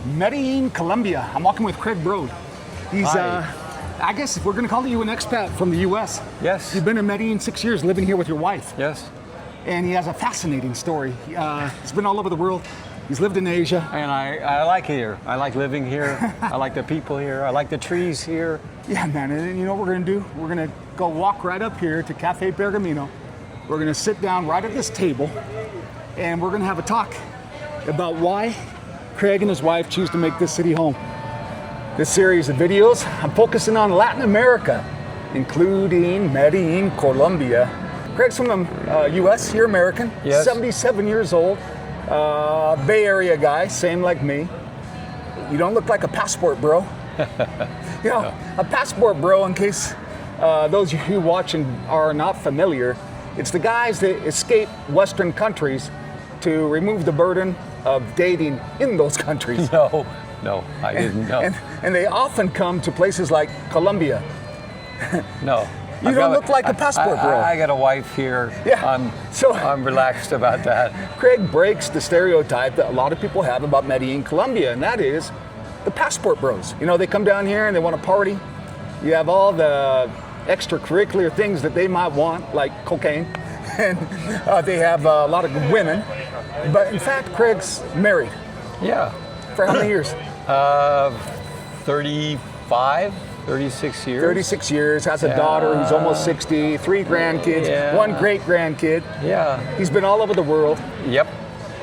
Medellín, Colombia. I'm walking with Craig Brode. He's, Hi. I guess if we're going to call you an expat from the U.S. Yes. You've been in Medellín 6 years, living here with your wife. Yes. And he has a fascinating story. He's been all over the world. He's lived in Asia. And I like here. I like living here. I like the people here. I like the trees here. Yeah, man. And you know what we're going to do? We're going to go walk right up here to Cafe Pergamino. We're going to sit down right at this table, and we're going to have a talk about why Craig and his wife choose to make this city home. This series of videos, I'm focusing on Latin America, including Medellín, Colombia. Craig's from the U.S., you're American, Yes. 77 years old, Bay Area guy, same like me. You don't look like a passport bro. You know, a passport bro, in case those of you watching are not familiar, it's the guys that escape Western countries to remove the burden of dating in those countries. No, I didn't know. And they often come to places like Colombia. No. You don't look like a passport bro. I got a wife here. Yeah. I'm relaxed about that. Craig breaks the stereotype that a lot of people have about Medellín, Colombia, and that is the passport bros. You know, they come down here and they want to party. You have all the extracurricular things that they might want, like cocaine, and they have a lot of women. But in fact, Craig's married. Yeah. For how many years? 35, 36 years. 36 years, has a daughter who's almost 60, 3 grandkids, 1 great-grandkid. Yeah. He's been all over the world. Yep.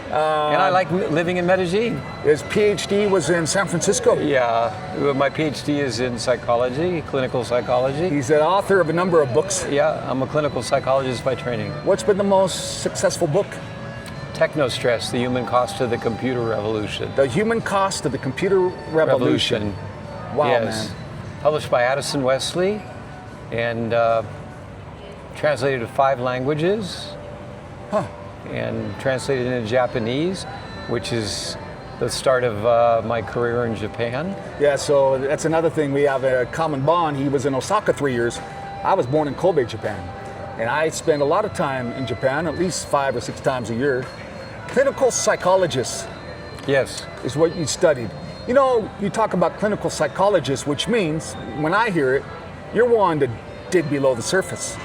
And I like living in Medellín. His PhD was in San Francisco. Yeah. My PhD is in psychology, clinical psychology. He's the author of a number of books. Yeah, I'm a clinical psychologist by training. What's been the most successful book? Technostress, the human cost of the computer revolution. The Human Cost of the Computer Revolution. Wow, yes. man. Published by Addison Wesley and translated to 5 languages. Huh. And translated into Japanese, which is the start of my career in Japan. Yeah, so that's another thing. We have a common bond. He was in Osaka 3 years. I was born in Kobe, Japan. And I spend a lot of time in Japan, at least 5 or 6 times a year. Clinical psychologist. Yes. Is what you studied. You know, you talk about clinical psychologists, which means, when I hear it, you're one to dig below the surface.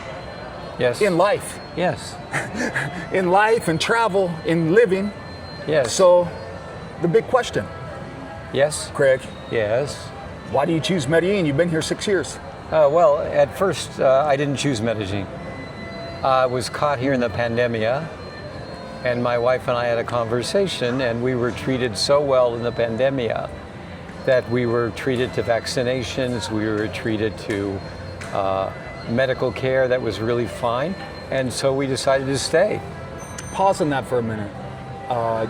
Yes. In life. Yes. In life and travel, in living. Yes. So, the big question. Yes. Craig. Yes. Why do you choose Medellín? You've been here 6 years. Well, at first, I didn't choose Medellín. I was caught here in the pandemia, and my wife and I had a conversation, and we were treated so well in the pandemia that we were treated to vaccinations, we were treated to medical care that was really fine, and so we decided to stay. Pause on that for a minute.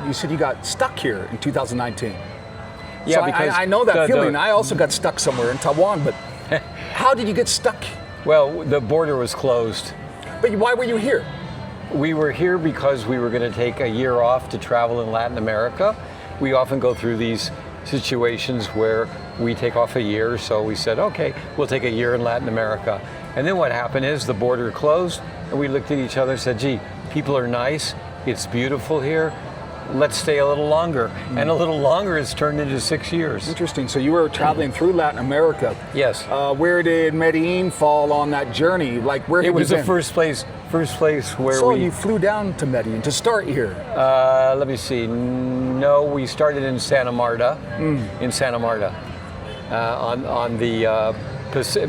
You said you got stuck here in 2019. Yeah, so because I know that feeling. I also got stuck somewhere in Taiwan, but how did you get stuck? Well, the border was closed. But why were you here? We were here because we were going to take a year off to travel in Latin America. We often go through these situations where we take off a year, so we said, okay, we'll take a year in Latin America. And then what happened is the border closed, and we looked at each other and said, gee, people are nice, it's beautiful here, let's stay a little longer. And a little longer has turned into 6 years. Interesting. So you were traveling through Latin America. Yes. Where did Medellín fall on that journey? Like, where It was you the been? first place where So we... you flew down to Medellín to start here. Let me see. No, we started in Santa Marta. In Santa Marta, on the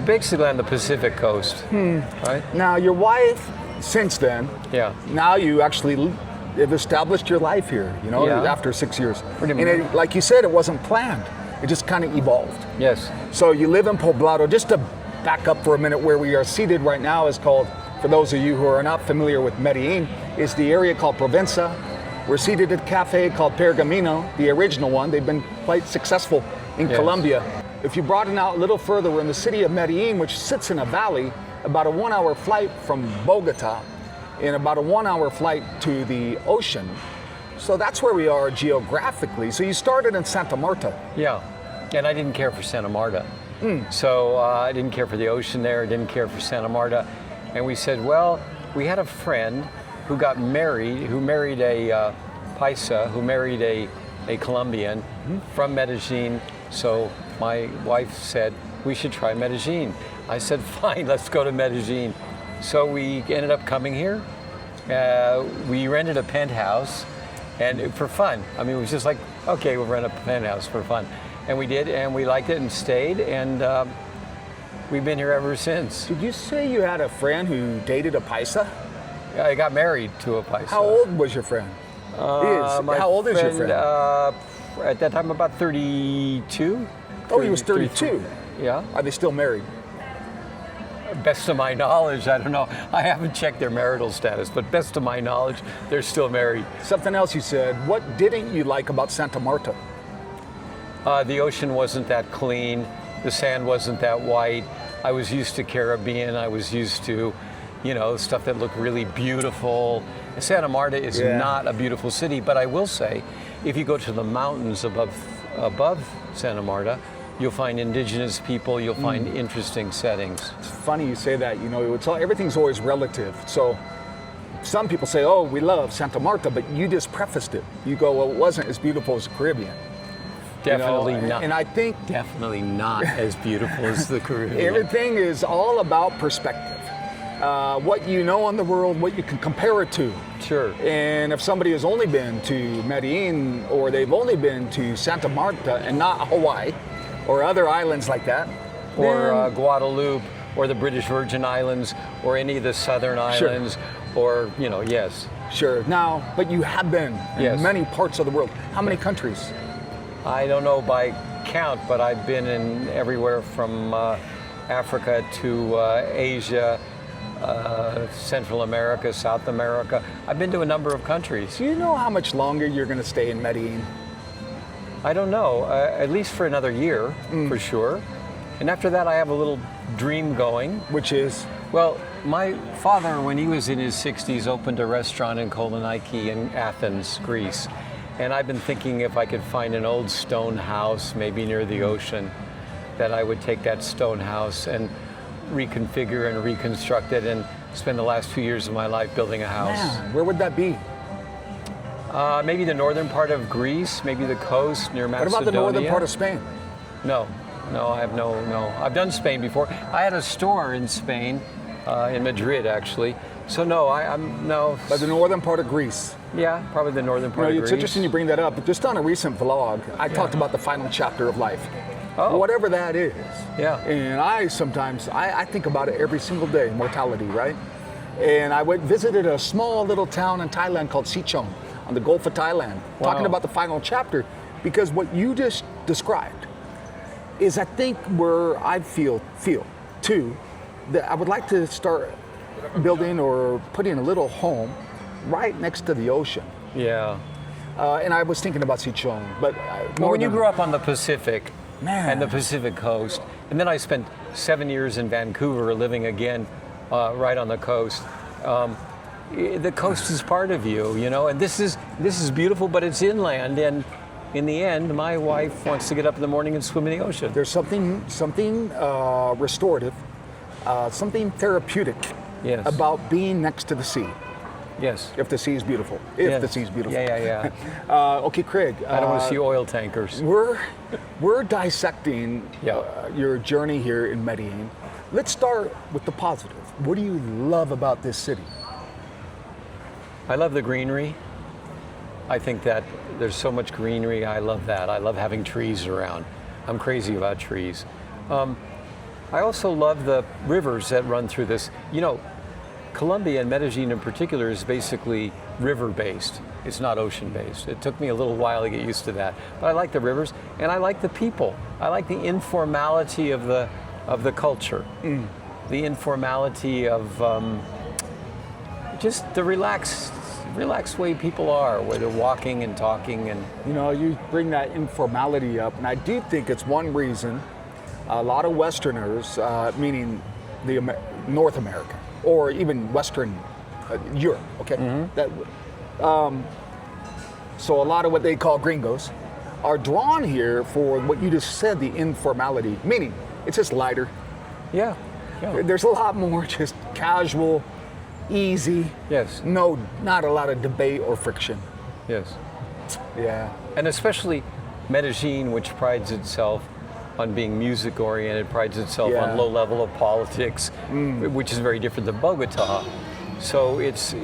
basically on the Pacific coast. Right. Now, your wife, since then, Yeah. now you actually have established your life here, you know, Yeah. after 6 years. Pretty And much. it, like you said, it wasn't planned. It just kind of evolved. Yes. So you live in Poblado. Just to back up for a minute, where we are seated right now is called, for those of you who are not familiar with Medellín, is the area called Provenza. We're seated at a cafe called Pergamino, the original one. They've been quite successful in Yes. Colombia. If you broaden out a little further, we're in the city of Medellín, which sits in a valley, about a 1-hour flight from Bogota, and about a 1-hour flight to the ocean. So that's where we are geographically. So you started in Santa Marta. Yeah. And I didn't care for Santa Marta. So I didn't care for the ocean there, didn't care for Santa Marta. And we said, well, we had a friend who got married, who married a Paisa, who married a a Colombian from Medellín. So my wife said, we should try Medellín. I said, fine, let's go to Medellín. So we ended up coming here. We rented a penthouse, and for fun. I mean, it was just like, okay, we'll rent a penthouse for fun. And we did, and we liked it and stayed, and we've been here ever since. Did you say you had a friend who dated a paisa? I got married to a paisa. How old was your friend? How old is your friend? At that time, about 32. Oh, he was 32. Yeah. Are they still married? Best of my knowledge, I don't know. I haven't checked their marital status, but best of my knowledge, they're still married. Something else you said. What didn't you like about Santa Marta? The ocean wasn't that clean. The sand wasn't that white. I was used to Caribbean. I was used to, stuff that looked really beautiful. Santa Marta is not a beautiful city, but I will say, if you go to the mountains above Santa Marta, you'll find indigenous people, you'll find interesting settings. It's funny you say that, everything's always relative. So some people say, oh, we love Santa Marta, but you just prefaced it. You go, well, it wasn't as beautiful as the Caribbean. Definitely not. And I think definitely not as beautiful as the Caribbean. Everything is all about perspective. What you know in the world, what you can compare it to. Sure. And if somebody has only been to Medellín, or they've only been to Santa Marta and not Hawaii, or other islands like that. Or Guadeloupe, or the British Virgin Islands, or any of the southern islands, or, yes. Sure. Now, but you have been in many parts of the world. How many countries? I don't know by count, but I've been in everywhere from Africa to Asia, Central America, South America. I've been to a number of countries. Do you know how much longer you're going to stay in Medellín? I don't know, at least for another year, for sure. And after that, I have a little dream going. Which is? Well, my father, when he was in his 60s, opened a restaurant in Koloniki in Athens, Greece. And I've been thinking if I could find an old stone house, maybe near the ocean, that I would take that stone house and reconfigure and reconstruct it and spend the last few years of my life building a house. Man, where would that be? Maybe the northern part of Greece, maybe the coast near Macedonia. What about the northern part of Spain? No, I have no. I've done Spain before. I had a store in Spain, in Madrid actually. So no, I'm no. But the northern part of Greece? Yeah, probably the northern part of Greece. It's interesting you bring that up, but just on a recent vlog, I talked about the final chapter of life. Oh. Whatever that is. Yeah. And I sometimes think about it every single day, mortality, right? And I visited a small little town in Thailand called Sichon, on the Gulf of Thailand, talking about the final chapter, because what you just described is, I think, where I feel too, that I would like to start building or putting a little home right next to the ocean. Yeah. And I was thinking about Sichon, but when you grew up on the Pacific, and the Pacific coast, and then I spent 7 years in Vancouver living again right on the coast. The coast is part of you, and this is beautiful, but it's inland, and in the end, my wife wants to get up in the morning and swim in the ocean. There's something restorative, something therapeutic about being next to the sea. Yes. If the sea is beautiful. The sea is beautiful. Yeah. Okay, Craig. I don't want to see oil tankers. We're dissecting your journey here in Medellín. Let's start with the positive. What do you love about this city? I love the greenery. I think that there's so much greenery. I love that. I love having trees around. I'm crazy about trees. I also love the rivers that run through this. Colombia and Medellín in particular is basically river-based. It's not ocean-based. It took me a little while to get used to that. But I like the rivers, and I like the people. I like the informality of the culture. The informality of just the relaxed way people are, where they're walking and talking. And you bring that informality up, and I do think it's one reason a lot of Westerners, meaning North America, or even Western Europe, okay? So a lot of what they call gringos are drawn here for what you just said, the informality, meaning it's just lighter. Yeah. There's a lot more just casual, easy. Yes. No, not a lot of debate or friction. Yes. Yeah. And especially Medellín, which prides itself on being music oriented, prides itself Yeah. on low level of politics, which is very different than Bogota. So it's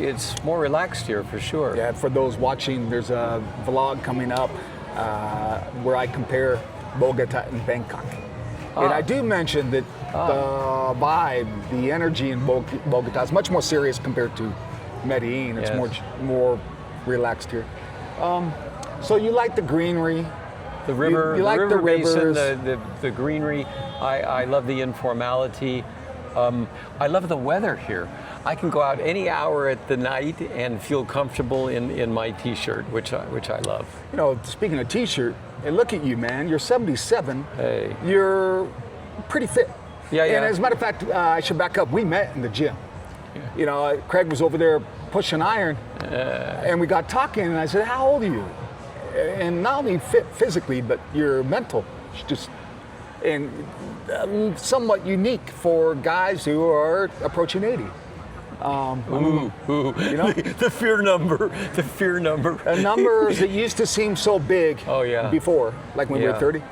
more relaxed here for sure. Yeah, for those watching, there's a vlog coming up where I compare Bogota and Bangkok. And I do mention that the vibe, the energy in Bogota is much more serious compared to Medellin. It's Yes. more relaxed here. So you like the greenery. The river, you like the river the basin, rivers. the greenery. I love the informality. I love the weather here. I can go out any hour at the night and feel comfortable in my t-shirt, which I love. You know, speaking of t-shirt, and look at you, man. You're 77. Hey. You're pretty fit. Yeah, yeah. And as a matter of fact, I should back up. We met in the gym. Yeah. You know, Craig was over there pushing iron, and we got talking, and I said, how old are you? And not only fit physically, but your mental. It's just, and somewhat unique for guys who are approaching 80. Ooh. You know? the fear number. Numbers that used to seem so big Oh, yeah. before, like when we were Yeah. 30.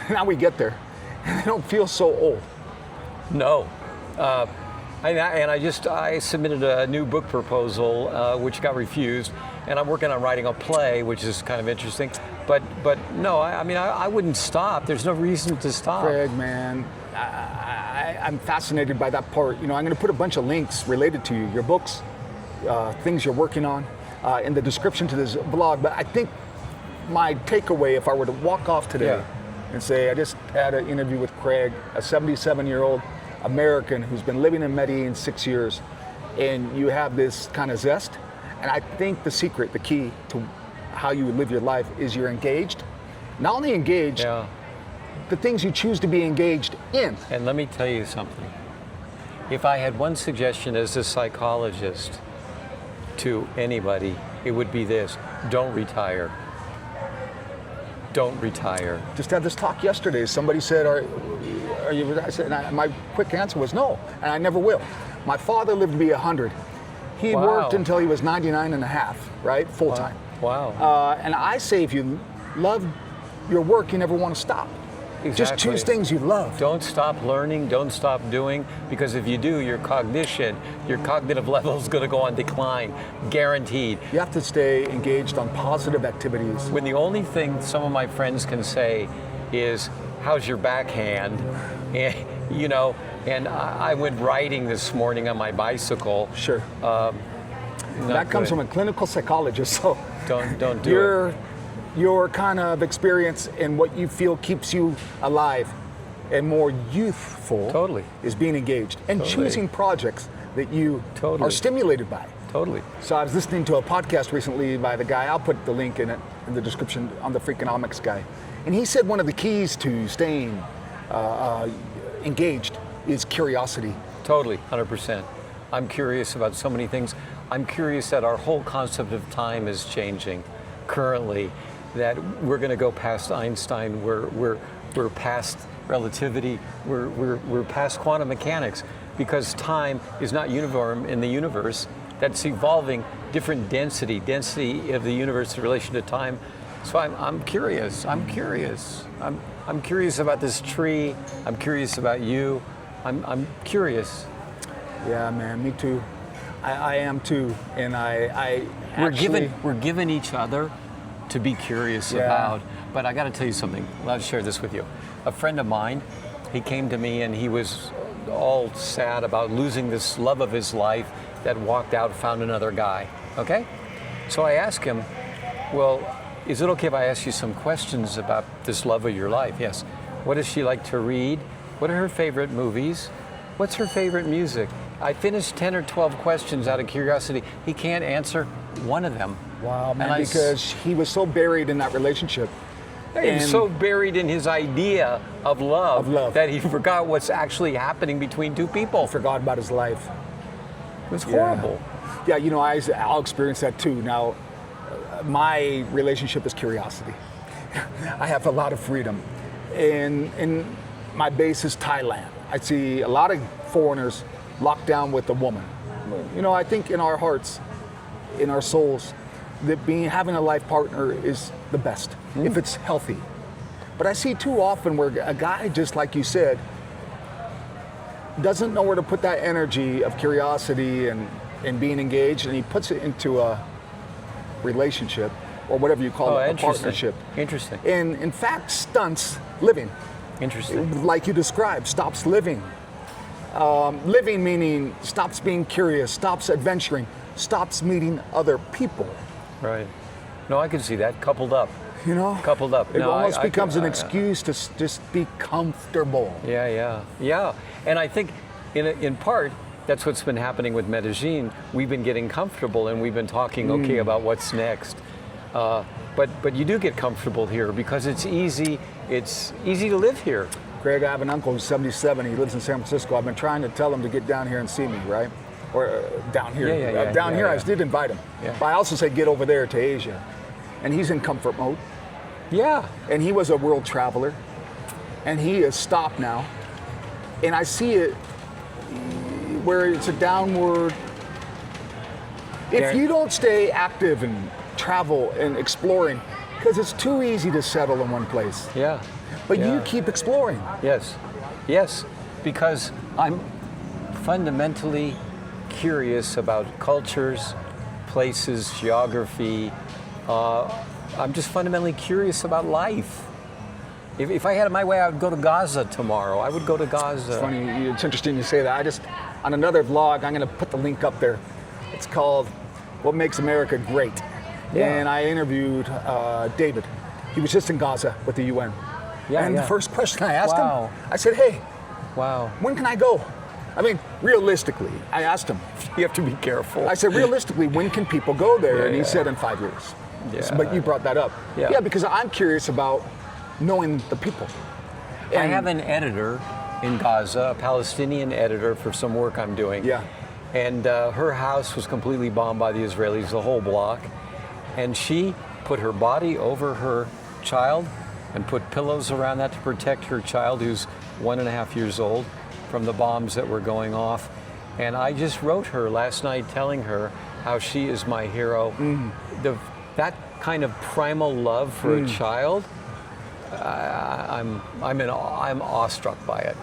Now we get there, and they don't feel so old. No. I submitted a new book proposal, which got refused, and I'm working on writing a play, which is kind of interesting. But no, I wouldn't stop. There's no reason to stop. Craig, man, I'm fascinated by that part. You know, I'm going to put a bunch of links related to you, your books, things you're working on, in the description to this vlog. But I think my takeaway, if I were to walk off today and say, I just had an interview with Craig, a 77-year-old American who's been living in Medellin 6 years, and you have this kind of zest. And I think the secret, the key to how you live your life is you're engaged. Not only engaged, Yeah. the things you choose to be engaged in. And let me tell you something. If I had one suggestion as a psychologist to anybody, it would be this: don't retire. Don't retire. Just had this talk yesterday. Somebody said, are you, I said, and my quick answer was no, and I never will. My father lived to be 100. He Wow. worked until he was 99 and a half, right? Full time. Wow. And I say if you love your work, you never want to stop. Just Exactly. choose things you love. Don't stop learning, don't stop doing, because if you do, your cognitive level is going to go on decline, guaranteed. You have to stay engaged on positive activities. When the only thing some of my friends can say is, how's your backhand? And, you know, and I went riding this morning on my bicycle. Sure. Not That comes good. from a clinical psychologist, so Don't do it. your kind of experience and what you feel keeps you alive and more youthful Totally. is being engaged and Totally. choosing projects that you Totally. are stimulated by. Totally. So I was listening to a podcast recently by the guy, I'll put the link in the description, on the Freakonomics guy. And he said one of the keys to staying engaged is curiosity. Totally, 100%. I'm curious about so many things. I'm curious that our whole concept of time is changing currently, that we're going to go past Einstein, we're past relativity, we're past quantum mechanics, because time is not uniform in the universe. That's evolving, different density of the universe in relation to time. So I'm curious. I'm curious about this tree. I'm curious about you. I'm curious. Yeah, man, me too. I am too, and I We're given each other to be curious Yeah. about. But I got to tell you something. I'll share this with you. A friend of mine, he came to me and he was all sad about losing this love of his life that walked out, found another guy. Okay? So I asked him, well, is it okay if I ask you some questions about this love of your life? Yes. What does she like to read? What are her favorite movies? What's her favorite music? I finished 10 or 12 questions out of curiosity. He can't answer one of them. Wow, man, And because he was so buried in that relationship. He was And- so buried in his idea of love, Of love. that he forgot what's actually happening between two people. Forgot about his life. It was horrible. Yeah, you know, I'll experience that too. Now, my relationship is curiosity. I have a lot of freedom. And my base is Thailand. I see a lot of foreigners locked down with a woman. You know, I think in our hearts, in our souls, that having a life partner is the best if it's healthy. But I see too often where a guy, just like you said, doesn't know where to put that energy of curiosity and being engaged, and he puts it into a relationship or whatever you call it, a partnership. Interesting. And in fact, stunts living. Interesting. Like you described, stops living. Living meaning stops being curious, stops adventuring, stops meeting other people. Right. No, I can see that coupled up. You know? Coupled up. It No, almost I becomes an excuse to just be comfortable. Yeah. And I think in part, that's what's been happening with Medellín. We've been getting comfortable and we've been talking, okay, about what's next. But you do get comfortable here because it's easy to live here. Greg, I have an uncle who's 77. He lives in San Francisco. I've been trying to tell him to get down here and see me, right? Or down here. Down here, I did invite him. Yeah. But I also said get over there to Asia. And he's in comfort mode. Yeah. And he was a world traveler. And he is stopped now. And I see it where it's a downward. If you don't stay active and travel and exploring, because it's too easy to settle in one place. Yeah. But you keep exploring. Yes, because I'm fundamentally curious about cultures, places, geography. I'm just fundamentally curious about life. If I had it my way, I would go to Gaza tomorrow. I would go to Gaza. It's funny, it's interesting you say that. On another vlog, I'm gonna put the link up there. It's called What Makes America Great. Yeah. And I interviewed David. He was just in Gaza with the UN. The first question I asked him, I said, hey, when can I go? I mean, realistically, I asked him. You have to be careful. I said, realistically, when can people go there? And he said, in 5 years. Yeah. But you brought that up. Yeah, because I'm curious about knowing the people. And I have an editor in Gaza, a Palestinian editor for some work I'm doing. Yeah. And her house was completely bombed by the Israelis, the whole block. And she put her body over her child and put pillows around that to protect her child, who's 1.5 years old, from the bombs that were going off. And I just wrote her last night telling her how she is my hero. That kind of primal love for a child, I'm awestruck by it.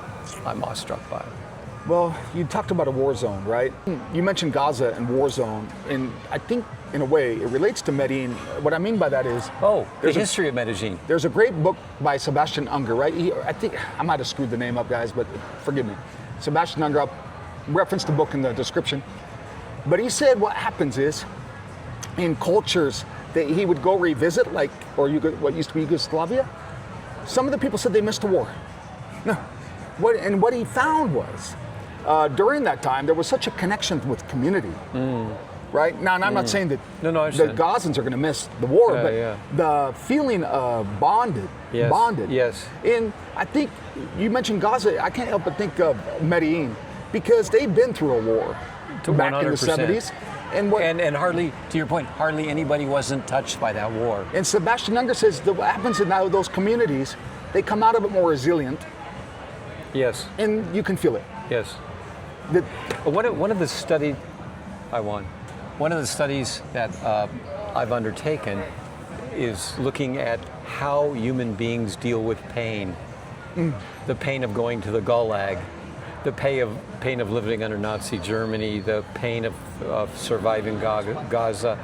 I'm awestruck by it. Well, you talked about a war zone, right? You mentioned Gaza and war zone, and I think in a way it relates to Medellín. What I mean by that is the history of Medellín. There's a great book by Sebastian Unger, right? I think I might have screwed the name up, guys, but forgive me. Sebastian Unger, I'll reference the book in the description. But he said what happens is in cultures that he would go revisit, what used to be Yugoslavia, some of the people said they missed the war. No. What he found was, during that time, there was such a connection with community, right? Now, and I'm not saying that the Gazans are going to miss the war, but the feeling of bonded. Yes. And I think you mentioned Gaza. I can't help but think of Medellín because they've been through a war back 100%. In the 70s. And hardly, to your point, hardly anybody wasn't touched by that war. And Sebastian Unger says that what happens in now those communities, they come out of it more resilient. Yes. And you can feel it. Yes. One of the studies that I've undertaken is looking at how human beings deal with pain. The pain of going to the Gulag, the pain of living under Nazi Germany, the pain of surviving Gaza,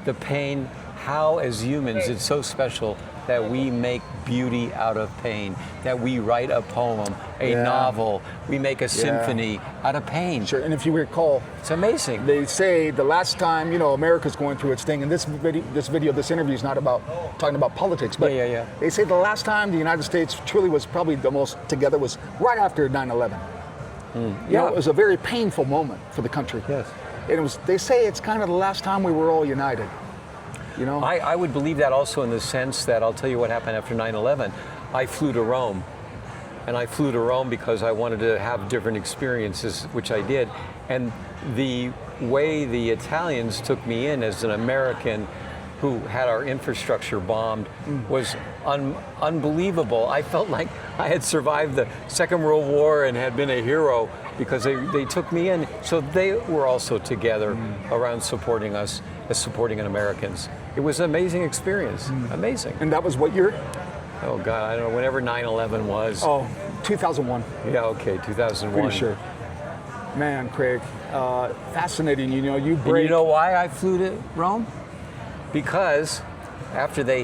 the pain, how as humans it's so special that we make beauty out of pain, that we write a poem, a novel, we make a symphony out of pain. Sure, and if you recall, it's amazing. They say the last time, America's going through its thing, and this interview is not about talking about politics, but they say the last time the United States truly was probably the most together was right after 9/11. It was a very painful moment for the country. Yes. And they say it's kind of the last time we were all united. I would believe that also in the sense that I'll tell you what happened after 9/11. I flew to Rome. And I flew to Rome because I wanted to have different experiences, which I did. And the way the Italians took me in as an American who had our infrastructure bombed was unbelievable. I felt like I had survived the Second World War and had been a hero because they took me in. So they were also together around supporting us. as supporting Americans. It was an amazing experience, amazing. And that was what year? Oh God, I don't know, whenever 9/11 was. Oh, 2001. Yeah, okay, 2001. Pretty sure. Man, Craig, fascinating. You know, you And break. you know why I flew to Rome? Because after they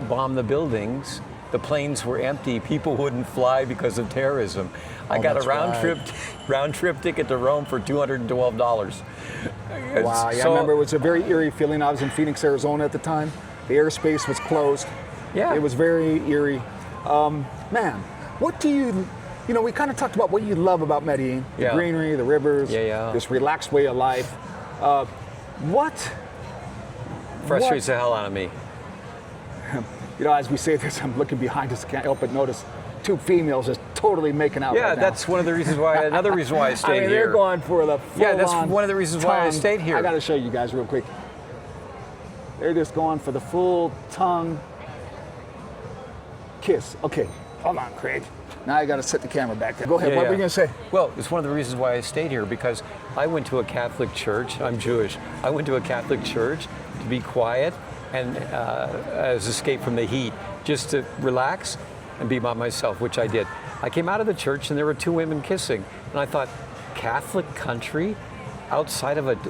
bombed the buildings, the planes were empty. People wouldn't fly because of terrorism. I got a that's round trip ticket to Rome for $212. Wow, yeah, So- I remember it was a very eerie feeling. I was in Phoenix, Arizona at the time. The airspace was closed. Yeah. It was very eerie. Man, what do you know, we kind of talked about what you love about Medellín, the Yeah. greenery, the rivers, Yeah. this relaxed way of life. What, Frustrates the hell out of me. you know, as we say this, I'm looking behind us, can't help but notice two females just totally making out Yeah, right now. that's one of the reasons why. Another reason why I I stayed mean, here. they're going for the Yeah, that's full-on one of the reasons why I tongue. stayed here. I got to show you guys real quick. They're just going for the full tongue kiss. Okay, hold on, Craig. Now I got to set the camera back there. Go ahead. Yeah, What yeah. were you going to say? Well, it's one of the reasons why I stayed here, because I went to a Catholic church. I'm Jewish. I went to a Catholic church to be quiet and as escape from the heat, just to relax and be by myself, which I did. I came out of the church and there were two women kissing, and I thought, Catholic country,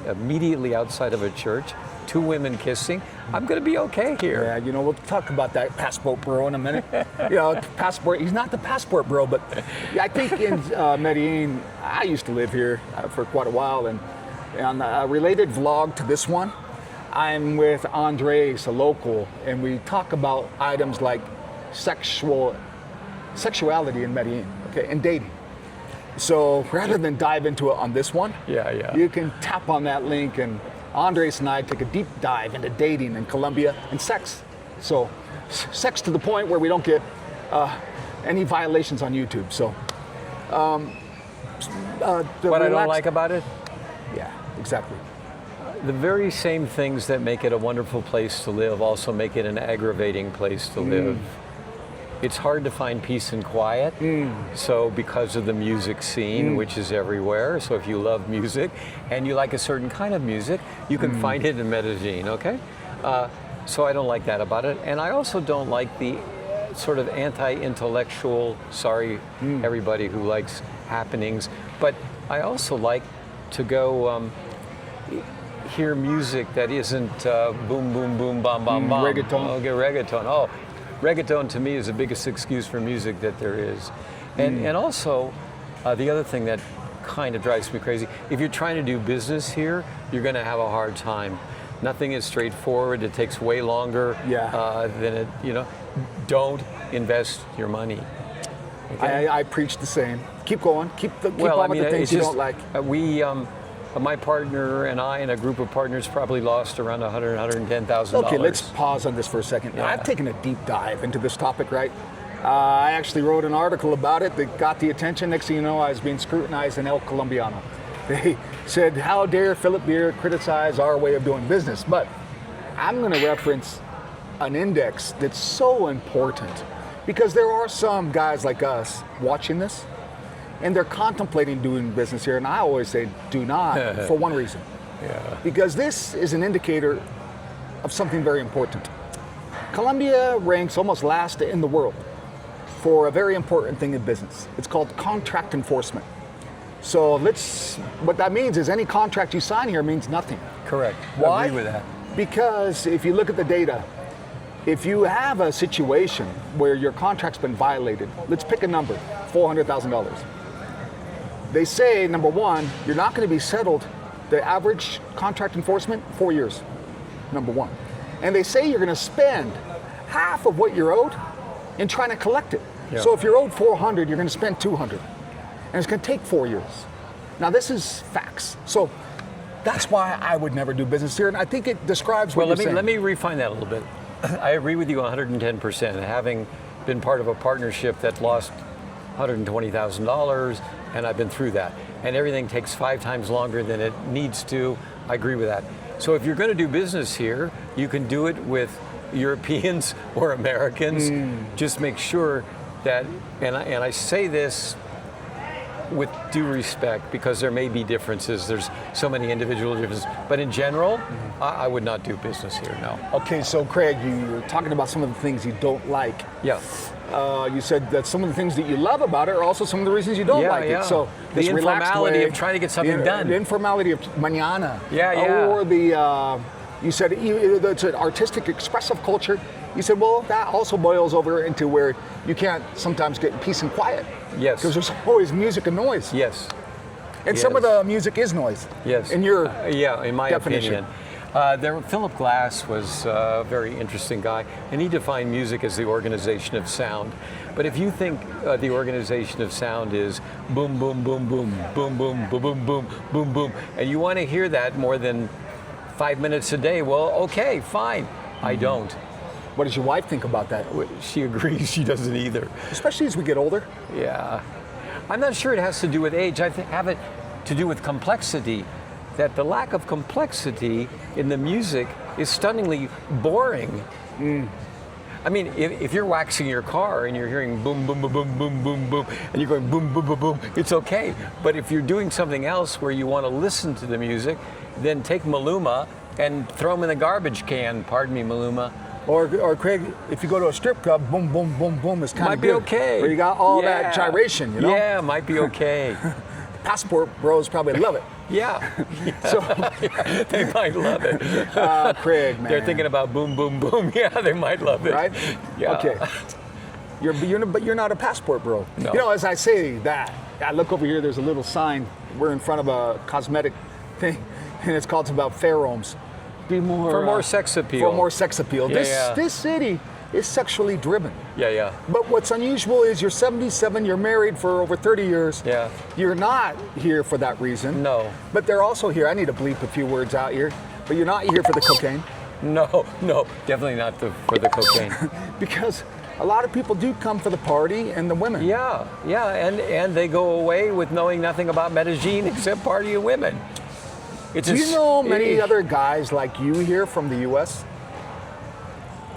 immediately outside of a church, two women kissing. I'm going to be okay here. Yeah, you know, we'll talk about that passport bro in a minute. You know, passport, he's not the passport bro, but yeah, I think in Medellín, I used to live here for quite a while, and on a related vlog to this one, I'm with Andres, a local, and we talk about items like sexuality in Medellín, okay, and dating. So rather than dive into it on this one, Yeah. you can tap on that link, and Andres and I take a deep dive into dating in Colombia and sex. So sex to the point where we don't get any violations on YouTube. So What I don't like about it, yeah, exactly. the very same things that make it a wonderful place to live also make it an aggravating place to live. It's hard to find peace and quiet. So because of the music scene, which is everywhere, so if you love music and you like a certain kind of music, you can find it in Medellín, okay? So I don't like that about it. And I also don't like the sort of anti-intellectual, sorry everybody who likes happenings, but I also like to go hear music that isn't boom, boom, boom, bam, bam, bam. Reggaeton. Okay, reggaeton. Oh, reggaeton to me is the biggest excuse for music that there is. And also, the other thing that kind of drives me crazy, if you're trying to do business here, you're going to have a hard time. Nothing is straightforward. It takes way longer than it, you know. Don't invest your money. Okay? I preach the same. Keep going. Keep on with the things it's you just, don't like. My partner and I and a group of partners probably lost around $110,000. Okay, let's pause on this for a second. Yeah. I've taken a deep dive into this topic, right? I actually wrote an article about it that got the attention. Next thing you know, I was being scrutinized in El Colombiano. They said, how dare Philip Beer criticize our way of doing business? But I'm going to reference an index that's so important because there are some guys like us watching this and they're contemplating doing business here. And I always say, do not, for one reason. Yeah. Because this is an indicator of something very important. Colombia ranks almost last in the world for a very important thing in business. It's called contract enforcement. So what that means is any contract you sign here means nothing. Correct. Why? I agree with that. Because if you look at the data, if you have a situation where your contract's been violated, let's pick a number, $400,000. They say, number one, you're not going to be settled. The average contract enforcement, 4 years, number one. And they say you're going to spend half of what you're owed in trying to collect it. Yeah. So if you're owed 400, you're going to spend 200. And it's going to take 4 years. Now this is facts. So that's why I would never do business here. And I think it describes what Well, you're saying. let me refine that a little bit. I agree with you 110%. Having been part of a partnership that lost $120,000, and I've been through that. And everything takes 5 times longer than it needs to. I agree with that. So if you're going to do business here, you can do it with Europeans or Americans. Just make sure that, and I say this with due respect, because there may be differences. There's so many individual differences, but in general, I would not do business here. No. Okay, so Craig, you were talking about some of the things you don't like. Yeah. You said that some of the things that you love about it are also some of the reasons you don't like it. So the this relaxed informality way, of trying to get something done. The informality of mañana. Yeah. Or the, you said it's an artistic, expressive culture. You said, well, that also boils over into where you can't sometimes get peace and quiet. Yes. Because there's always music and noise. Yes. And some of the music is noise. Yes. In your in my definition. opinion. Philip Glass was a very interesting guy, and he defined music as the organization of sound. But if you think the organization of sound is boom, boom, boom, boom, boom, boom, boom, boom, boom, boom, boom, and you want to hear that more than 5 minutes a day, well, okay, fine. I don't. What does your wife think about that? She agrees. She doesn't either. Especially as we get older. Yeah. I'm not sure it has to do with age. I have it to do with complexity. That the lack of complexity in the music is stunningly boring. I mean, if you're waxing your car and you're hearing boom, boom, boom, boom, boom, boom, boom, and you're going boom, boom, boom, boom, it's okay. But if you're doing something else where you want to listen to the music, then take Maluma and throw him in the garbage can. Pardon me, Maluma. Or Craig, if you go to a strip club, boom, boom, boom, boom, it's kind of good. Might be okay. Where you got all that gyration, you know? Yeah, might be okay. Passport bros probably love it. Yeah. So they might love it. Craig, man. They're thinking about boom, boom, boom. Yeah, they might love it. Right? Yeah. Okay. But you're not a passport bro. No. You know, as I say that, I look over here, there's a little sign. We're in front of a cosmetic thing, and it's called about pheromones. For more sex appeal. For more sex appeal. Yeah, This city is sexually driven. Yeah. But what's unusual is you're 77, you're married for over 30 years. Yeah. You're not here for that reason. No. But they're also here. I need to bleep a few words out here. But you're not here for the cocaine. No, definitely not for the cocaine. Because a lot of people do come for the party and the women. Yeah, and they go away with knowing nothing about Medellín except party and women. Do you know many other guys like you here from the U.S.?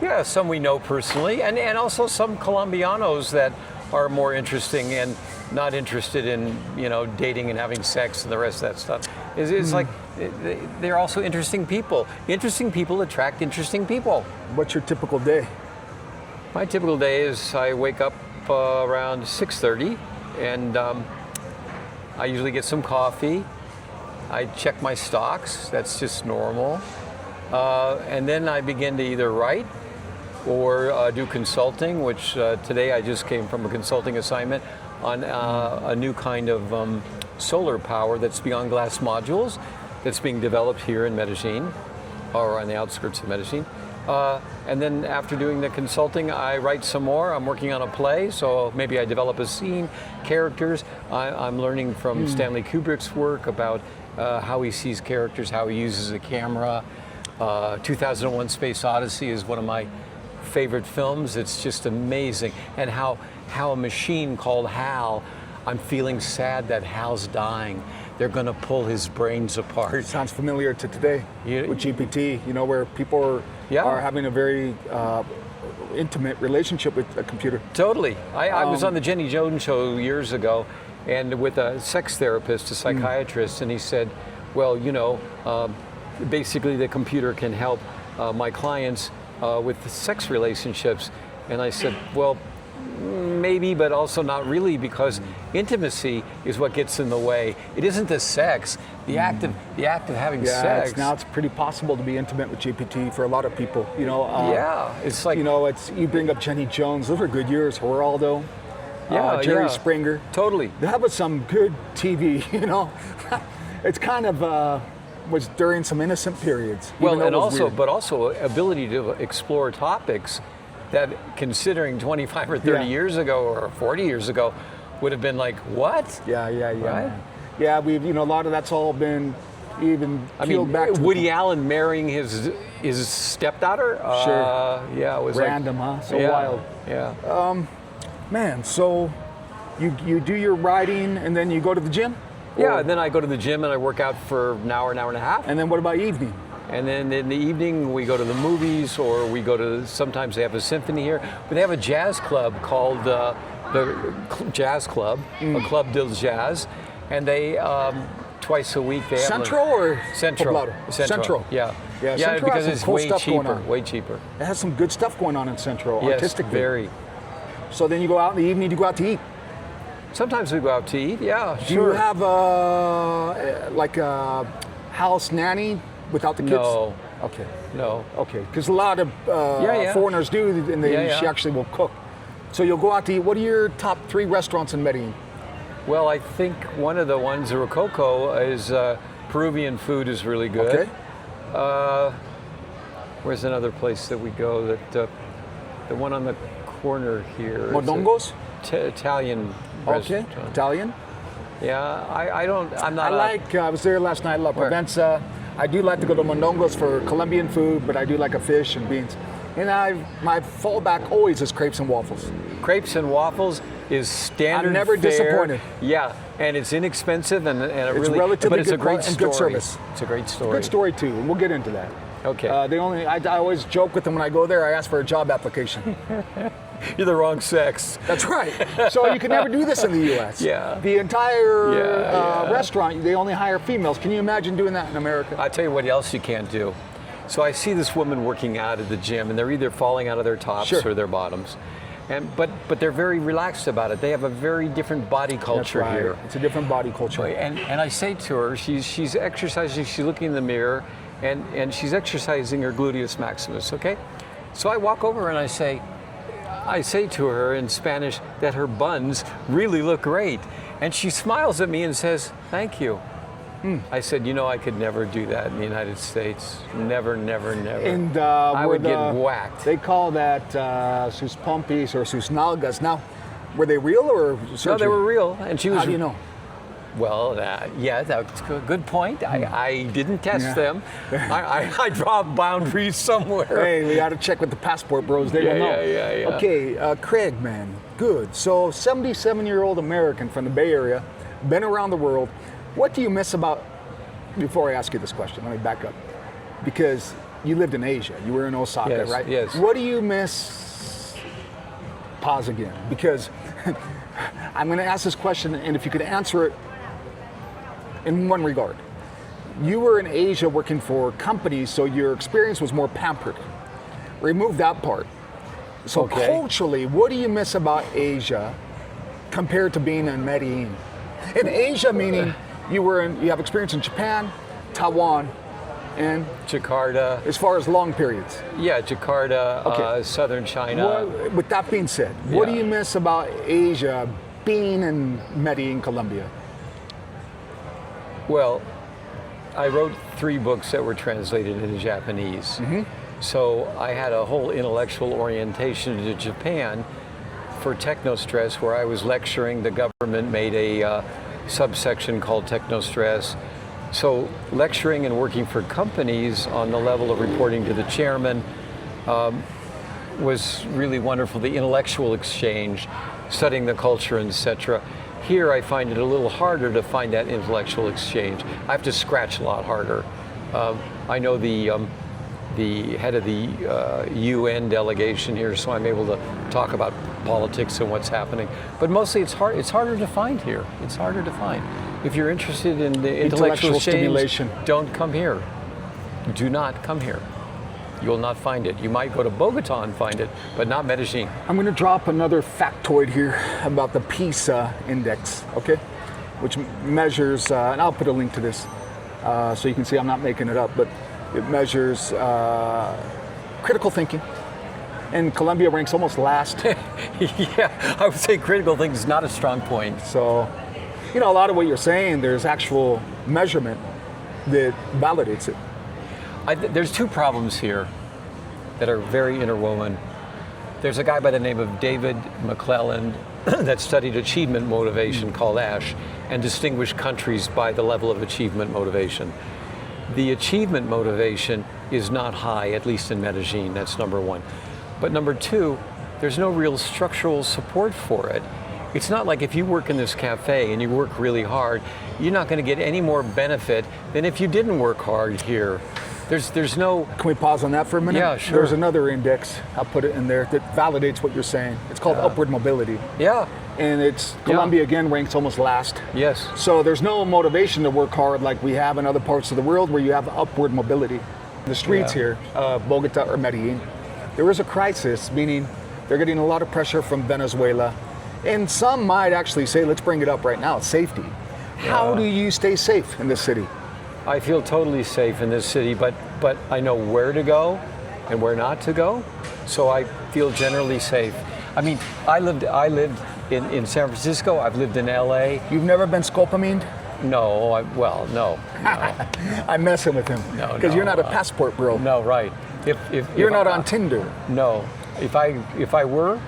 Yeah, some we know personally, and also some Colombianos that are more interesting and not interested in, dating and having sex and the rest of that stuff. It's like they're also interesting people. Interesting people attract interesting people. What's your typical day? My typical day is I wake up around 6:30, and I usually get some coffee. I check my stocks. That's just normal. And then I begin to either write or do consulting, which today I just came from a consulting assignment on a new kind of solar power that's beyond glass modules that's being developed here in Medellín, or on the outskirts of Medellín. And then after doing the consulting, I write some more. I'm working on a play, so maybe I develop a scene, characters. I'm learning from Stanley Kubrick's work about how he sees characters, how he uses a camera. 2001: Space Odyssey is one of my favorite films. It's just amazing. And how a machine called HAL, I'm feeling sad that HAL's dying. They're going to pull his brains apart. Sounds familiar to today with GPT, where people are having a very intimate relationship with a computer. Totally. I was on the Jenny Jones show years ago, and with a sex therapist, a psychiatrist, and he said, well, basically the computer can help my clients with sex relationships. And I said, well, maybe, but also not really, because intimacy is what gets in the way. It isn't the sex, the act of having sex. Now it's pretty possible to be intimate with GPT for a lot of people. It's like you bring up Jenny Jones. Those are good years. Geraldo, Jerry Springer. Totally. That was some good TV. It's kind of was during some innocent periods. Well, and also ability to explore topics that, considering 25 or 30 years ago or 40 years ago, would have been like, what? Yeah. Right? Yeah, we've a lot of that's all been even peeled back. To Woody Allen marrying his stepdaughter. Sure. Yeah, it was random, huh? So wild. Yeah. Man, so you do your writing and then you go to the gym? Yeah, and then I go to the gym and I work out for an hour and a half. And then what about evening? And then in the evening, we go to the movies, or we go to, sometimes they have a symphony here, but they have a jazz club called jazz club, a club de jazz, and they twice a week they have Central or Central. Poblado? Central. Yeah. Yeah, Yeah, Central because has it's some cool way stuff going cheaper. on. Way cheaper. It has some good stuff going on in Central, Yes, artistically. very. So then you go out in the evening, you go out to eat. Sometimes we go out to eat. Yeah, Do you have like a house nanny without the kids? No. Okay. No. Okay. Because a lot of Yeah. foreigners do, and she actually will cook. So you'll go out to eat. What are your top 3 restaurants in Medellin? Well, I think one of the ones, Rococo, is Peruvian food is really good. Okay. Where's another place that we go? That the one on the corner here. Modongos? Italian Okay. restaurant. Italian? Yeah, I'm not. I was there last night, La Where? Provenza. I do like to go to Mondongos for Colombian food, but I do like a fish and beans. And my fallback always is crepes and waffles. Crepes and waffles is standard. I'm never fare. disappointed. Yeah, and it's inexpensive and It's really, relatively but it's good a great and story. good service. It's a great story. Good story too, and we'll get into that. Okay. I always joke with them when I go there. I ask for a job application. You're the wrong sex. That's right. So you can never do this in the U.S. Yeah. The entire Yeah. restaurant, they only hire females. Can you imagine doing that in America? I'll tell you what else you can't do. So I see this woman working out at the gym, and they're either falling out of their tops Sure. or their bottoms, but they're very relaxed about it. They have a very different body culture That's right. here. It's a different body culture. And I say to her, she's exercising, she's looking in the mirror, and she's exercising her gluteus maximus. Okay, so I walk over and I say to her in Spanish that her buns really look great, and she smiles at me and says, "Thank you." I said, I could never do that in the United States. Never, never, never. And I would get whacked. They call that sus pompis or sus nalgas. Now, were they real or surgery? No, they were real, and she was. How do you know? Well, that's a good point. I didn't test Yeah. them. I draw boundaries somewhere. Hey, we got to check with the passport bros. They will know. Yeah. Okay, Craig, man, good. So, 77-year-old American from the Bay Area, been around the world. What do you miss about? Before I ask you this question, let me back up, because you lived in Asia. You were in Osaka, Yes, right? yes. What do you miss? Pause again, because I'm going to ask this question, and if you could answer it in one regard. You were in Asia working for companies, so your experience was more pampered. Remove that part. So Okay. culturally, what do you miss about Asia compared to being in Medellin? In Asia, meaning you have experience in Japan, Taiwan, and Jakarta. as far as long periods. Yeah, Jakarta, Okay. southern China. With that being said, what do Yeah. you miss about Asia being in Medellin, Colombia? Well, I wrote 3 books that were translated into Japanese. So I had a whole intellectual orientation to Japan for Technostress, where I was lecturing. The government made a subsection called Technostress. So lecturing and working for companies on the level of reporting to the chairman was really wonderful. The intellectual exchange, studying the culture, etc. Here I find it a little harder to find that intellectual exchange. I have to scratch a lot harder. I know the head of the UN delegation here, so I'm able to talk about politics and what's happening. But mostly it's harder to find here. It's harder to find. If you're interested in the intellectual exchange, stimulation, don't come here. Do not come here. You will not find it. You might go to Bogota and find it, but not Medellin. I'm going to drop another factoid here about the PISA index, okay? Which measures, and I'll put a link to this so you can see I'm not making it up, but it measures critical thinking. And Colombia ranks almost last. Yeah, I would say critical thinking is not a strong point. So, a lot of what you're saying, there's actual measurement that validates it. There's 2 problems here that are very interwoven. There's a guy by the name of David McClelland that studied achievement motivation called ASH and distinguished countries by the level of achievement motivation. The achievement motivation is not high, at least in Medellin, that's number 1. But number 2, there's no real structural support for it. It's not like if you work in this cafe and you work really hard, you're not going to get any more benefit than if you didn't work hard here. There's no... Can we pause on that for a minute? Yeah, sure. There's another index, I'll put it in there, that validates what you're saying. It's called upward mobility. Yeah, and Colombia again ranks almost last. Yes. So there's no motivation to work hard like we have in other parts of the world where you have upward mobility. The streets here, Bogota or Medellín, there is a crisis, meaning they're getting a lot of pressure from Venezuela. And some might actually say, let's bring it up right now, safety. How do you stay safe in this city? I feel totally safe in this city, but I know where to go and where not to go, so I feel generally safe. I mean, I lived in San Francisco, I've lived in LA. You've never been scopamined? No, no. I'm messing with him. Because you're not a passport bro. No, right. If you're not on Tinder. No. If I were,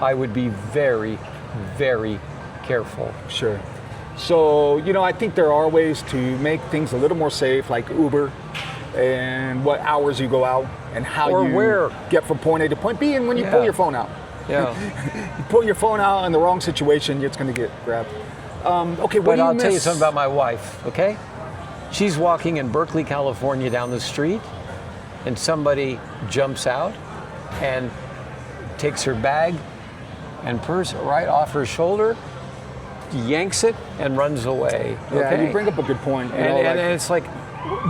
I would be very, very careful. Sure. So, I think there are ways to make things a little more safe, like Uber, and what hours you go out, and how you get from point A to point B, and when you pull your phone out. Yeah. You pull your phone out in the wrong situation, it's going to get grabbed. Okay, what do you I'll miss? tell you something about my wife, okay? She's walking in Berkeley, California down the street, and somebody jumps out and takes her bag and purse right off her shoulder, yanks it, and runs away. Yeah, okay? you bring up a good point. And it's like,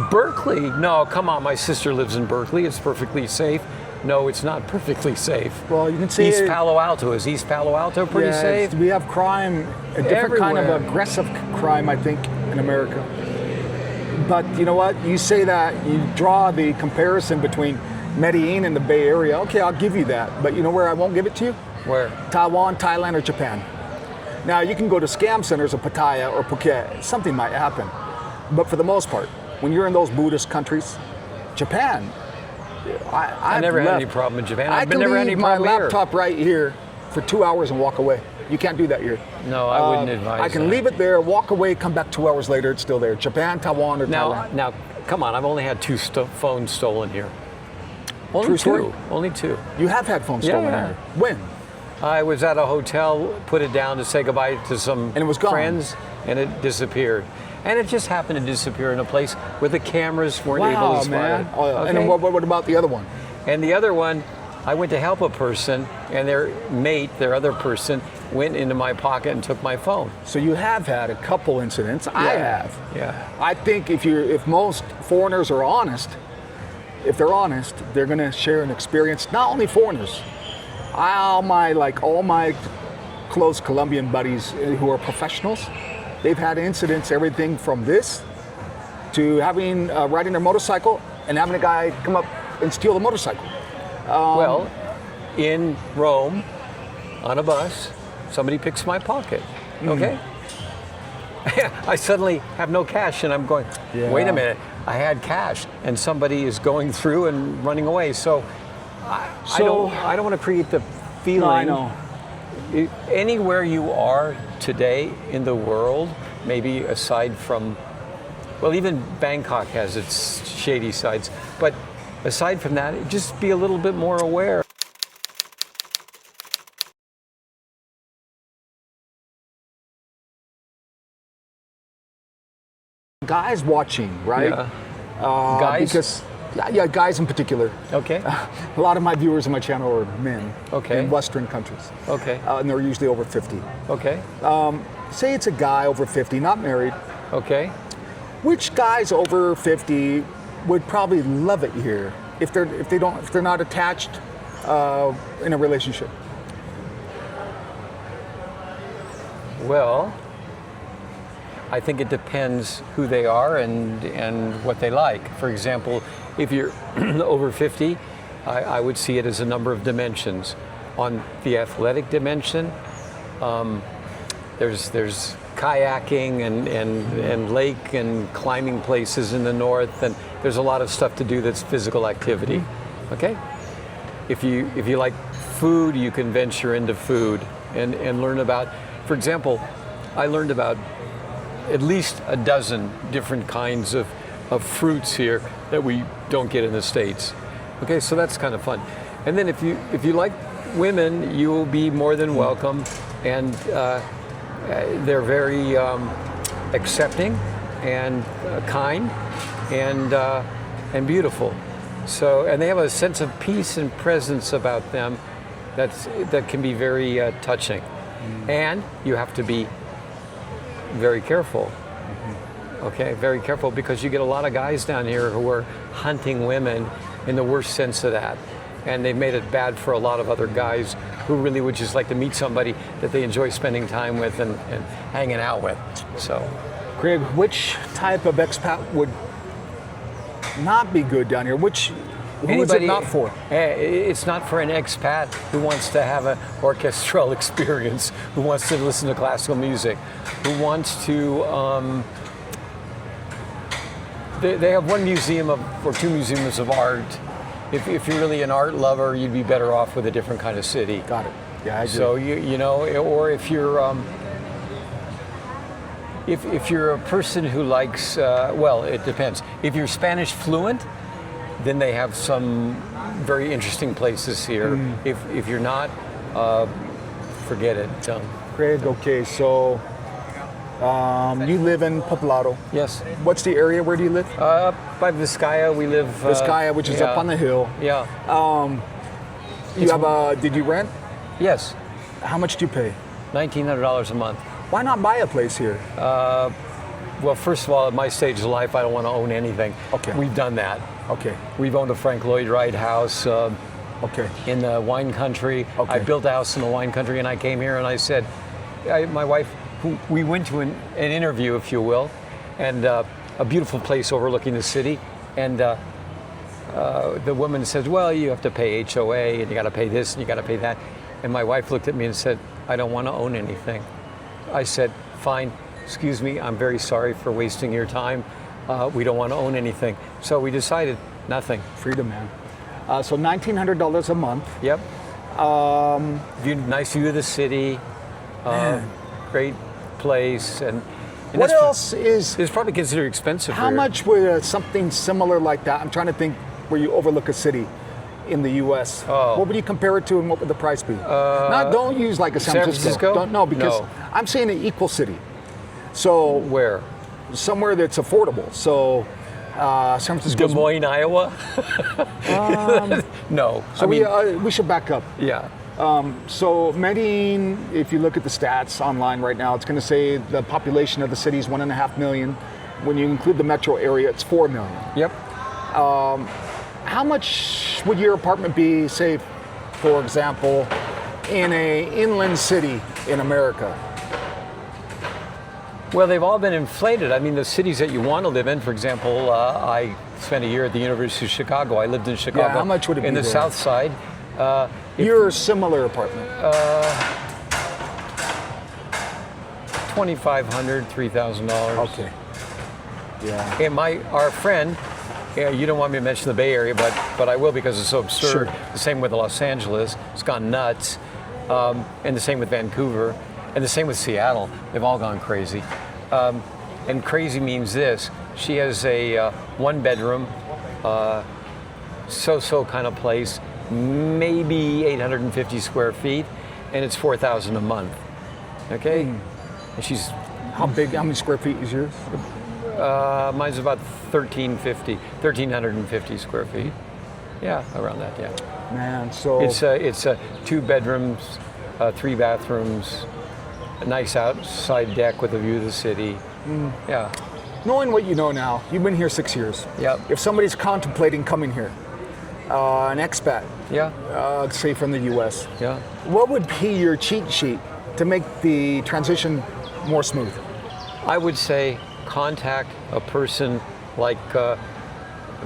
Berkeley? No, come on, my sister lives in Berkeley. It's perfectly safe. No, it's not perfectly safe. Well, you can say East Palo Alto. Is East Palo Alto pretty safe? We have crime, a different kind of aggressive crime, I think, in America. But you know what? You say that, you draw the comparison between Medellín and the Bay Area. Okay, I'll give you that. But you know where I won't give it to you? Where? Taiwan, Thailand, or Japan. Now, you can go to scam centers of Pattaya or Phuket. Something might happen. But for the most part, when you're in those Buddhist countries, Japan, I never had any problem in Japan. I can leave my laptop right here for 2 hours and walk away. You can't do that here. No, I wouldn't advise I can leave it there, walk away, come back 2 hours later, it's still there. Japan, Taiwan, or Thailand. Now, come on, I've only had two phones stolen here. Only True two. story? Only two. You have had phones stolen here. When? I was at a hotel, put it down to say goodbye to some it was gone. friends, and it disappeared. And it just happened to disappear in a place where the cameras weren't able to spot it. Okay. And then what about the other one? And the other one, I went to help a person, and their mate, their other person, went into my pocket and took my phone. So you have had a couple incidents. Yeah. I have. Yeah. I think if most foreigners are honest, if they're honest, they're going to share an experience. Not only foreigners, all my close Colombian buddies who are professionals, they've had incidents, everything from this to having riding their motorcycle and having a guy come up and steal the motorcycle. Well, in Rome, on a bus, somebody picks my pocket. Okay. I suddenly have no cash, and I'm going, wait a minute, I had cash, and somebody is going through and running away. So I don't want to create the feeling. No, I know. Anywhere you are today in the world, maybe aside from, well, even Bangkok has its shady sides, but aside from that, just be a little bit more aware. Guys watching, right? Yeah. Guys? Because, guys in particular. Okay. A lot of my viewers on my channel are men in Western countries. Okay. And they're usually over 50. Okay. Say it's a guy over 50, not married. Okay. Which guys over 50 would probably love it here if they're not attached in a relationship? Well, I think it depends who they are and what they like. For example, if you're over 50, I would see it as a number of dimensions. On the athletic dimension, there's kayaking and lake and climbing places in the north, and there's a lot of stuff to do that's physical activity. Okay? If you like food, you can venture into food and learn about, for example, I learned about at least a dozen different kinds of fruits here that we don't get in the States. Okay, so that's kind of fun. And then if you like women, you will be more than welcome, and they're very accepting and kind and beautiful. So, and they have a sense of peace and presence about them that can be very touching. And you have to be very careful. Okay, very careful, because you get a lot of guys down here who are hunting women in the worst sense of that. And they've made it bad for a lot of other guys who really would just like to meet somebody that they enjoy spending time with and hanging out with. So, Craig, which type of expat would not be good down here? Who is it not for? It's not for an expat who wants to have an orchestral experience, who wants to listen to classical music, who wants to. They have one museum or two museums of art. If you're really an art lover, you'd be better off with a different kind of city. Got it. Yeah, I agree. So you know, or if you're if you're a person who likes, well, it depends. If you're Spanish fluent, then they have some very interesting places here. If you're not, forget it. Craig, okay, so you live in Poblado. Yes. What's the area? Where do you live? By Vizcaya, we live. Vizcaya, which is up on the hill. Yeah. You have did you rent? Yes. How much do you pay? $1,900 a month. Why not buy a place here? Well, first of all, at my stage of life, I don't want to own anything. Okay. We've done that. Okay. We've owned a Frank Lloyd Wright house Okay. in the wine country. Okay. I built a house in the wine country, and I came here and I said, my wife, we went to an interview, if you will, and a beautiful place overlooking the city, and the woman said, well, you have to pay HOA, and you got to pay this, and you got to pay that. And my wife looked at me and said, I don't want to own anything. I said, fine, excuse me, I'm very sorry for wasting your time. We don't want to own anything. So we decided nothing. Freedom, man. So $1,900 a month. Yep. Nice view of the city. Great place. And what else is... It's probably considered expensive How here. much would something similar like that, I'm trying to think where you overlook a city in the U.S. What would you compare it to, and what would the price be? Don't use like a San Francisco? Don't, no, because I'm saying an equal city. So where? Somewhere that's affordable. So San Francisco. Des Moines, Iowa? No. So we should back up. Yeah. So Medellín, if you look at the stats online right now, it's going to say the population of the city is 1.5 million. When you include the metro area, it's 4 million. Yep. How much would your apartment be, say, for example, in a inland city in America? Well, they've all been inflated. I mean, the cities that you want to live in, for example, I spent a year at the University of Chicago. I lived in Chicago. Yeah, how much would it be in the there? South Side. Your similar apartment? $2,500, $3,000. Okay. Yeah. And our friend, you don't want me to mention the Bay Area, but I will because it's so absurd. Sure. The same with Los Angeles. It's gone nuts. And the same with Vancouver. And the same with Seattle. They've all gone crazy. And crazy means this. She has a one-bedroom, so-so kind of place, maybe 850 square feet, and it's $4,000 a month. Okay? And she's... How many square feet is yours? Mine's about 1,350 square feet. Yeah, around that, yeah. Man, so... It's 2 bedrooms, 3 bathrooms, a nice outside deck with a view of the city. Yeah. Knowing what you know now, you've been here 6 years. Yep. If somebody's contemplating coming here, an expat, Yeah. say from the U.S., Yeah. what would be your cheat sheet to make the transition more smooth? I would say contact a person like the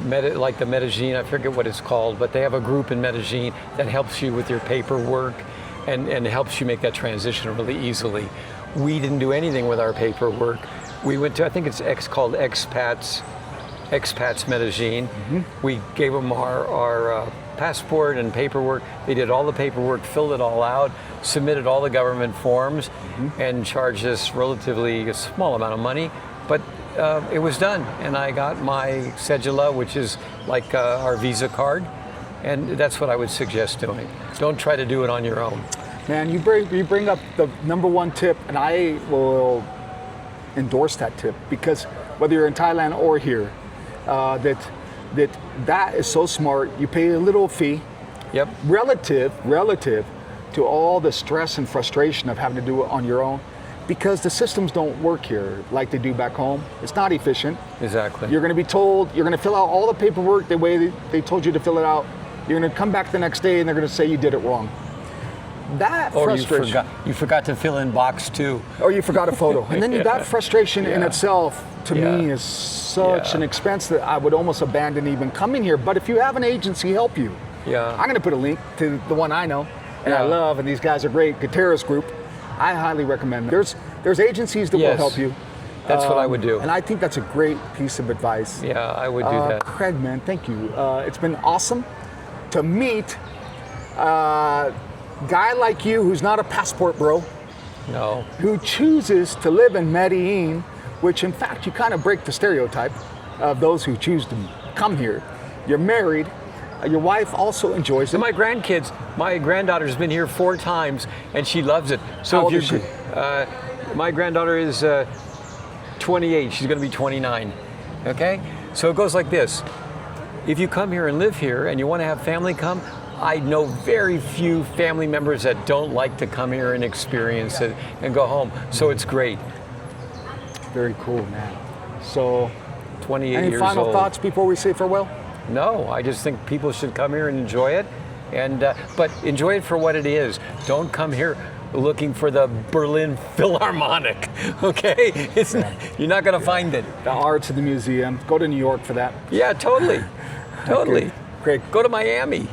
Medellín, I forget what it's called, but they have a group in Medellín that helps you with your paperwork and helps you make that transition really easily. We didn't do anything with our paperwork. We went to, I think it's called Expats Medellín. We gave them our passport and paperwork. They did all the paperwork, filled it all out, submitted all the government forms, and charged us relatively a small amount of money. But it was done, and I got my cedula, which is like our Visa card, and that's what I would suggest doing. Don't try to do it on your own. Man, you bring up the number one tip, and I will endorse that tip, because whether you're in Thailand or here, that is so smart. You pay a little fee, Yep. relative to all the stress and frustration of having to do it on your own, because the systems don't work here like they do back home. It's not efficient. Exactly. You're going to be told, you're going to fill out all the paperwork the way they told you to fill it out. You're going to come back the next day and they're going to say you did it wrong. That Or frustration. you forgot to fill in box 2. Or you forgot a photo. And then that frustration in itself, to me, is such an expense that I would almost abandon even coming here. But if you have an agency help you, I'm going to put a link to the one I know and I love, and these guys are great, Gutierrez Group. I highly recommend them. There's agencies that will help you. That's what I would do. And I think that's a great piece of advice. Yeah, I would do that. Craig, man, thank you. It's been awesome to meet a guy like you who's not a passport bro, No. who chooses to live in Medellín, which in fact you kind of break the stereotype of those who choose to come here. You're married. Your wife also enjoys it. And my grandkids, my granddaughter's been here 4 times and she loves it. So How old if is you, she? my granddaughter is 28. She's going to be 29. Okay? So it goes like this. If you come here and live here and you want to have family come, I know very few family members that don't like to come here and experience it and go home. So it's great. Very cool, man. So, 28 any years final old. thoughts before we say farewell? No, I just think people should come here and enjoy it, and but enjoy it for what it is. Don't come here looking for the Berlin Philharmonic. Okay, you're not going to find it. The arts of the museum. Go to New York for that. Yeah, totally, totally. Craig. Go to Miami.